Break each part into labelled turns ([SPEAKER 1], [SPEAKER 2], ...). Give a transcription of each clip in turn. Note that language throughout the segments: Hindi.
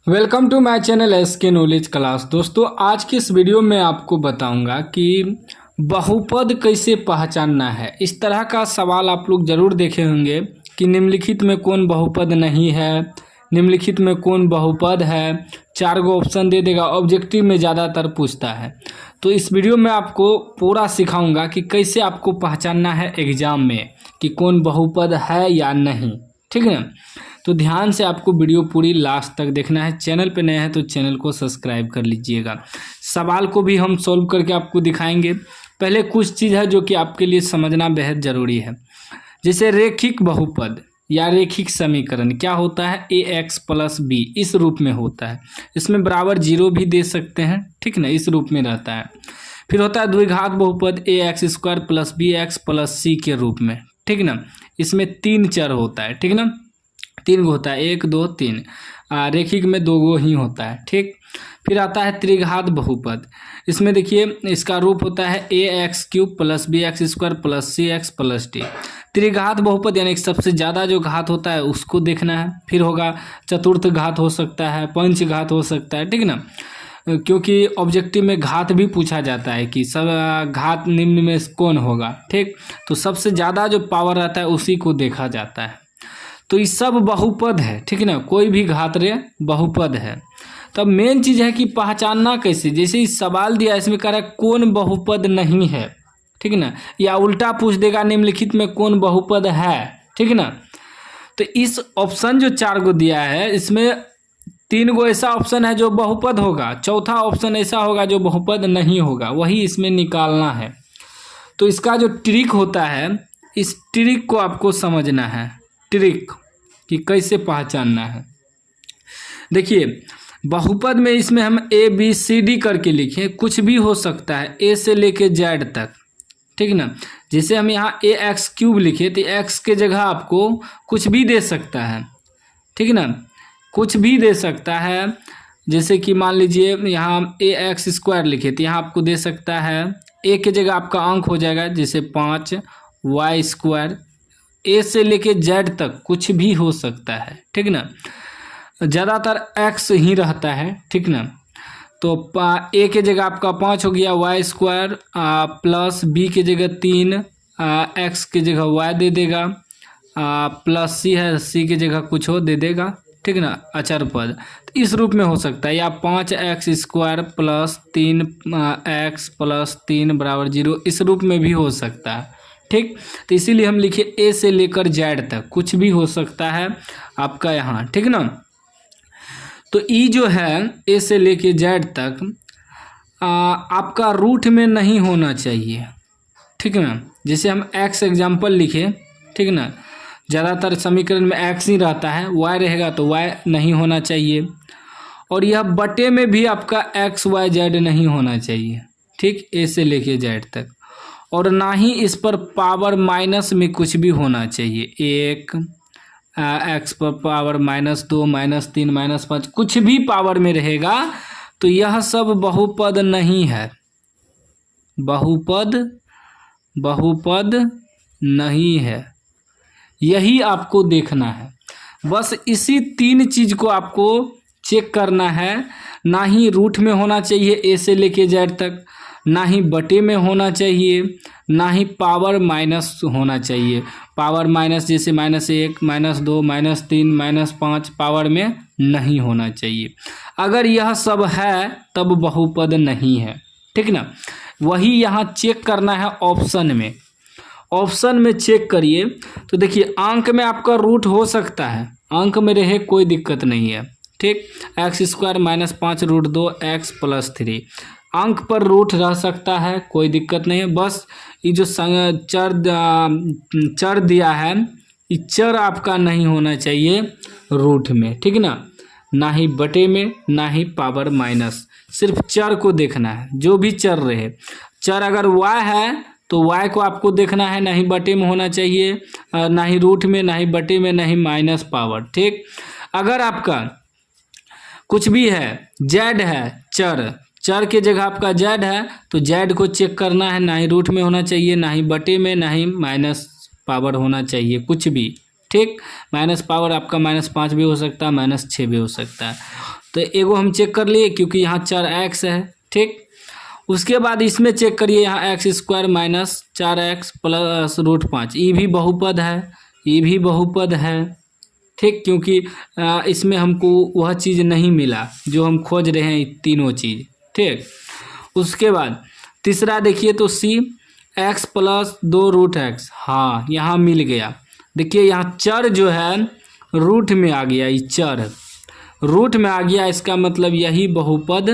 [SPEAKER 1] Welcome to my channel SK knowledge class. दोस्तों, आज की इस वीडियो में आपको बताऊंगा कि बहुपद कैसे पहचानना है। इस तरह का सवाल आप लोग ज़रूर देखे होंगे कि निम्नलिखित में कौन बहुपद नहीं है, निम्नलिखित में कौन बहुपद है। 4 गो ऑप्शन दे देगा, ऑब्जेक्टिव में ज़्यादातर पूछता है। तो इस वीडियो में आपको पूरा सिखाऊंगा कि कैसे आपको पहचानना है एग्ज़ाम में कि कौन बहुपद है या नहीं। ठीक है ना, तो ध्यान से आपको वीडियो पूरी लास्ट तक देखना है। चैनल पे नए हैं तो चैनल को सब्सक्राइब कर लीजिएगा। सवाल को भी हम सॉल्व करके आपको दिखाएंगे। पहले कुछ चीज़ है जो कि आपके लिए समझना बेहद ज़रूरी है। जैसे रेखिक बहुपद या रेखिक समीकरण क्या होता है, ax प्लस बी इस रूप में होता है। इसमें बराबर 0 भी दे सकते हैं, ठीक ना, इस रूप में रहता है। फिर होता है द्विघात बहुपद ax square plus B X plus C के रूप में, ठीक ना। इसमें 3 चर होता है, ठीक ना, 3 गो होता है, 1 2 3। रेखिक में 2 गो ही होता है, ठीक। फिर आता है त्रिघात बहुपद। इसमें देखिए इसका रूप होता है ax³ plus B X square plus C X plus D. त्रिघात बहुपद यानी कि सबसे ज़्यादा जो घात होता है उसको देखना है। फिर होगा चतुर्थ घात हो सकता है, पंच घात हो सकता है, ठीक ना, क्योंकि ऑब्जेक्टिव में घात भी पूछा जाता है कि सब घात निम्न में कौन होगा, ठीक। तो सबसे ज़्यादा जो पावर रहता है उसी को देखा जाता है। तो ये सब बहुपद है, ठीक ना, कोई भी घातरे बहुपद है। तब मेन चीज़ है कि पहचानना कैसे। जैसे इस सवाल दिया, इसमें कह रहा है कौन बहुपद नहीं है, ठीक ना, या उल्टा पूछ देगा निम्नलिखित में कौन बहुपद है, ठीक ना। तो इस ऑप्शन जो 4 गो दिया है इसमें 3 गो ऐसा ऑप्शन है जो बहुपद होगा, चौथा ऑप्शन ऐसा होगा जो बहुपद नहीं होगा, वही इसमें निकालना है। तो इसका जो ट्रिक होता है, इस ट्रिक को आपको समझना है, ट्रिक कि कैसे पहचानना है। देखिए बहुपद में इसमें हम ए बी सी डी करके लिखें, कुछ भी हो सकता है ए से लेके जेड तक, ठीक ना। जैसे हम यहाँ ax³ लिखे तो x के जगह आपको कुछ भी दे सकता है, ठीक ना, कुछ भी दे सकता है। जैसे कि मान लीजिए यहाँ ax² लिखे तो यहाँ आपको दे सकता है a के जगह आपका अंक हो जाएगा जैसे 5 y²। ए से लेके जेड तक कुछ भी हो सकता है, ठीक ना, ज़्यादातर एक्स ही रहता है, ठीक ना। तो ए के जगह आपका 5 हो गया y² प्लस बी के जगह 3 एक्स के जगह y दे देगा, प्लस सी है, सी के जगह कुछ हो दे देगा, ठीक ना, अचर पद। तो इस रूप में हो सकता है, या 5x² प्लस 3x प्लस 3 बराबर 0 इस रूप में भी हो सकता है, ठीक। तो इसीलिए हम लिखे ए से लेकर जेड तक कुछ भी हो सकता है आपका यहाँ, ठीक ना। तो ई जो है ए से लेके जेड तक आपका रूट में नहीं होना चाहिए, ठीक ना। जैसे हम एक्स एग्जाम्पल लिखे, ठीक ना, ज़्यादातर समीकरण में एक्स ही रहता है, वाई रहेगा तो वाई नहीं होना चाहिए। और यह बटे में भी आपका एक्स वाई जेड नहीं होना चाहिए, ठीक, ए से लेके जेड तक। और ना ही इस पर पावर माइनस में कुछ भी होना चाहिए, 1 एक्स पर पावर -2 -3 -5 कुछ भी पावर में रहेगा तो यह सब बहुपद नहीं है, बहुपद नहीं है। यही आपको देखना है, बस इसी 3 चीज़ को आपको चेक करना है। ना ही रूट में होना चाहिए ए से लेके जेड तक, ना ही बटे में होना चाहिए, ना ही पावर माइनस होना चाहिए। पावर माइनस जैसे -1 -2 -3 -5 पावर में नहीं होना चाहिए। अगर यह सब है तब बहुपद नहीं है, ठीक ना। वही यहाँ चेक करना है ऑप्शन में। ऑप्शन में चेक करिए तो देखिए अंक में आपका रूट हो सकता है, अंक में रहे कोई दिक्कत नहीं है, ठीक। x² -5 √2 x प्लस 3 अंक पर रूट रह सकता है, कोई दिक्कत नहीं है। बस ये जो चर दिया है, ये चर आपका नहीं होना चाहिए रूट में, ठीक ना, ना ही बटे में, ना ही पावर माइनस। सिर्फ चर को देखना है, जो भी चर रहे। चर अगर y है तो y को आपको देखना है, ना ही बटे में होना चाहिए, ना ही रूट में, ना ही बटे में, ना ही माइनस पावर, ठीक। अगर आपका कुछ भी है, जेड है, चर के जगह आपका जेड है तो जेड को चेक करना है, ना ही रूट में होना चाहिए, ना ही बटे में, ना ही माइनस पावर होना चाहिए, कुछ भी, ठीक। माइनस पावर आपका -5 भी हो सकता है, -6 भी हो सकता है। तो एगो हम चेक कर लिए क्योंकि यहाँ चर x है, ठीक। उसके बाद इसमें चेक करिए, यहाँ x² - 4x + √5, ये भी बहुपद है, ये भी बहुपद है, ठीक। क्योंकि इसमें हमको वह चीज़ नहीं मिला जो हम खोज रहे हैं, तीनों चीज़, ठीक। उसके बाद तीसरा देखिए तो c x + 2√x, हाँ यहाँ मिल गया। देखिए यहाँ चर जो है रूट में आ गया, ये चर रूट में आ गया, इसका मतलब यही बहुपद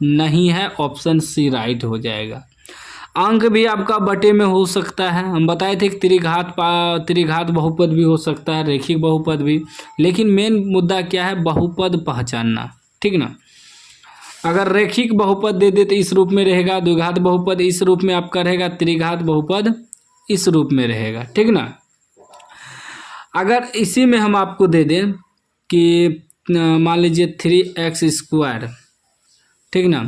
[SPEAKER 1] नहीं है। ऑप्शन सी राइट हो जाएगा। अंक भी आपका बटे में हो सकता है, हम बताए थे कि त्रिघात बहुपद भी हो सकता है, रैखिक बहुपद भी। लेकिन मेन मुद्दा क्या है, बहुपद पहचानना, ठीक ना। अगर रैखिक बहुपद दे दे तो इस रूप में रहेगा, द्विघात बहुपद इस रूप में आपका रहेगा, त्रिघात बहुपद इस रूप में रहेगा, ठीक ना। अगर इसी में हम आपको दे दें कि मान लीजिए 3x², ठीक ना,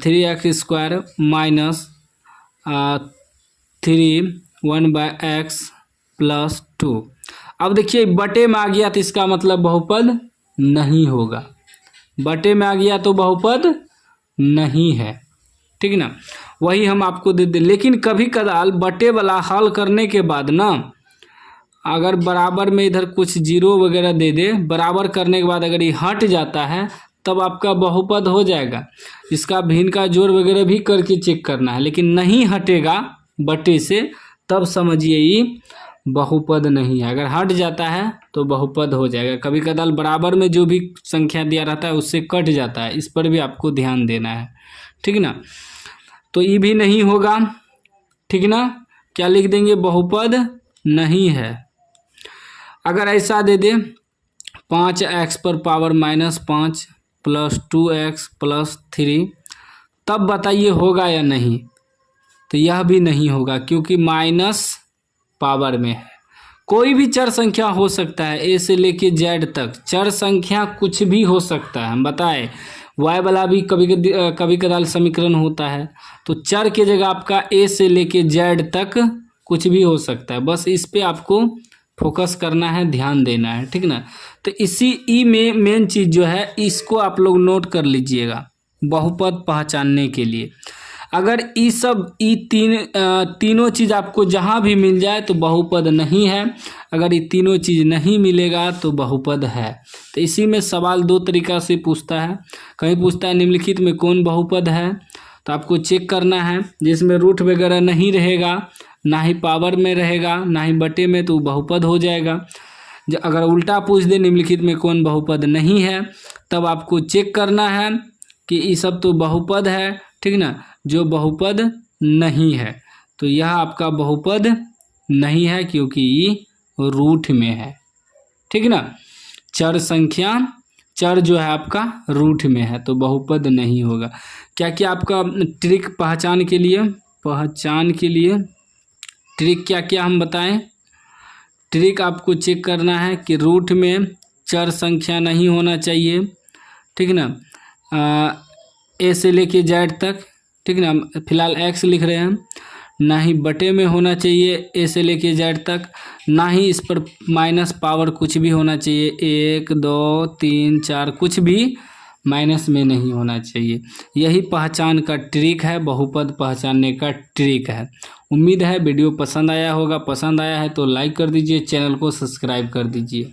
[SPEAKER 1] 3x² - 3 1/x + 2। अब देखिए बटे में आ गया तो इसका मतलब बहुपद नहीं होगा, बटे में आ गया तो बहुपद नहीं है, ठीक ना। वही हम आपको दे दे। लेकिन कभी कदाल बटे वाला हल करने के बाद ना, अगर बराबर में इधर कुछ जीरो वगैरह दे दे, बराबर करने के बाद अगर ये हट जाता है तब आपका बहुपद हो जाएगा। इसका भिन्न का जोड़ वगैरह भी करके चेक करना है, लेकिन नहीं हटेगा बटे से तब समझिए ये बहुपद नहीं है। अगर हट जाता है तो बहुपद हो जाएगा। कभी कदाल बराबर में जो भी संख्या दिया रहता है उससे कट जाता है, इस पर भी आपको ध्यान देना है, ठीक ना। तो ये भी नहीं होगा, ठीक ना। क्या लिख देंगे, बहुपद नहीं है। अगर ऐसा दे दे 5x ⁻⁻5 + 2x + 3, तब बताइए होगा या नहीं। तो यह भी नहीं होगा क्योंकि माइनस पावर में है। कोई भी चर संख्या हो सकता है, ए से लेके जेड तक चर संख्या कुछ भी हो सकता है। हम बताए वाई वाला भी कभी कदाल समीकरण होता है, तो चर के जगह आपका ए से लेके जेड तक कुछ भी हो सकता है। बस इस पे आपको फोकस करना है, ध्यान देना है, ठीक ना। तो इसी ई में मेन चीज़ जो है, इसको आप लोग नोट कर लीजिएगा बहुपद पहचानने के लिए। अगर तीनों चीज़ आपको जहाँ भी मिल जाए तो बहुपद नहीं है, अगर ये तीनों चीज़ नहीं मिलेगा तो बहुपद है। तो इसी में सवाल दो तरीका से पूछता है। कहीं पूछता है निम्नलिखित में कौन बहुपद है, तो आपको चेक करना है जिसमें रूट वगैरह नहीं रहेगा, ना ही पावर में रहेगा, ना ही बटे में, तो बहुपद हो जाएगा। अगर उल्टा पूछ दे निम्नलिखित में कौन बहुपद नहीं है, तब आपको चेक करना है कि ये सब तो बहुपद है, ठीक ना, जो बहुपद नहीं है। तो यह आपका बहुपद नहीं है क्योंकि ये रूट में है, ठीक ना। चर जो है आपका रूट में है तो बहुपद नहीं होगा। क्या क्या आपका ट्रिक पहचान के लिए ट्रिक क्या क्या हम बताएं। ट्रिक आपको चेक करना है कि रूट में चर संख्या नहीं होना चाहिए, ठीक ना, ए से लेके जेड तक, ठीक ना। फिलहाल एक्स लिख रहे हैं। ना ही बटे में होना चाहिए ए से लेके जेड तक, ना ही इस पर माइनस पावर कुछ भी होना चाहिए, 1 2 3 4 कुछ भी माइनस में नहीं होना चाहिए। यही पहचान का ट्रिक है, बहुपद पहचानने का ट्रिक है। उम्मीद है वीडियो पसंद आया होगा। पसंद आया है तो लाइक कर दीजिए, चैनल को सब्सक्राइब कर दीजिए।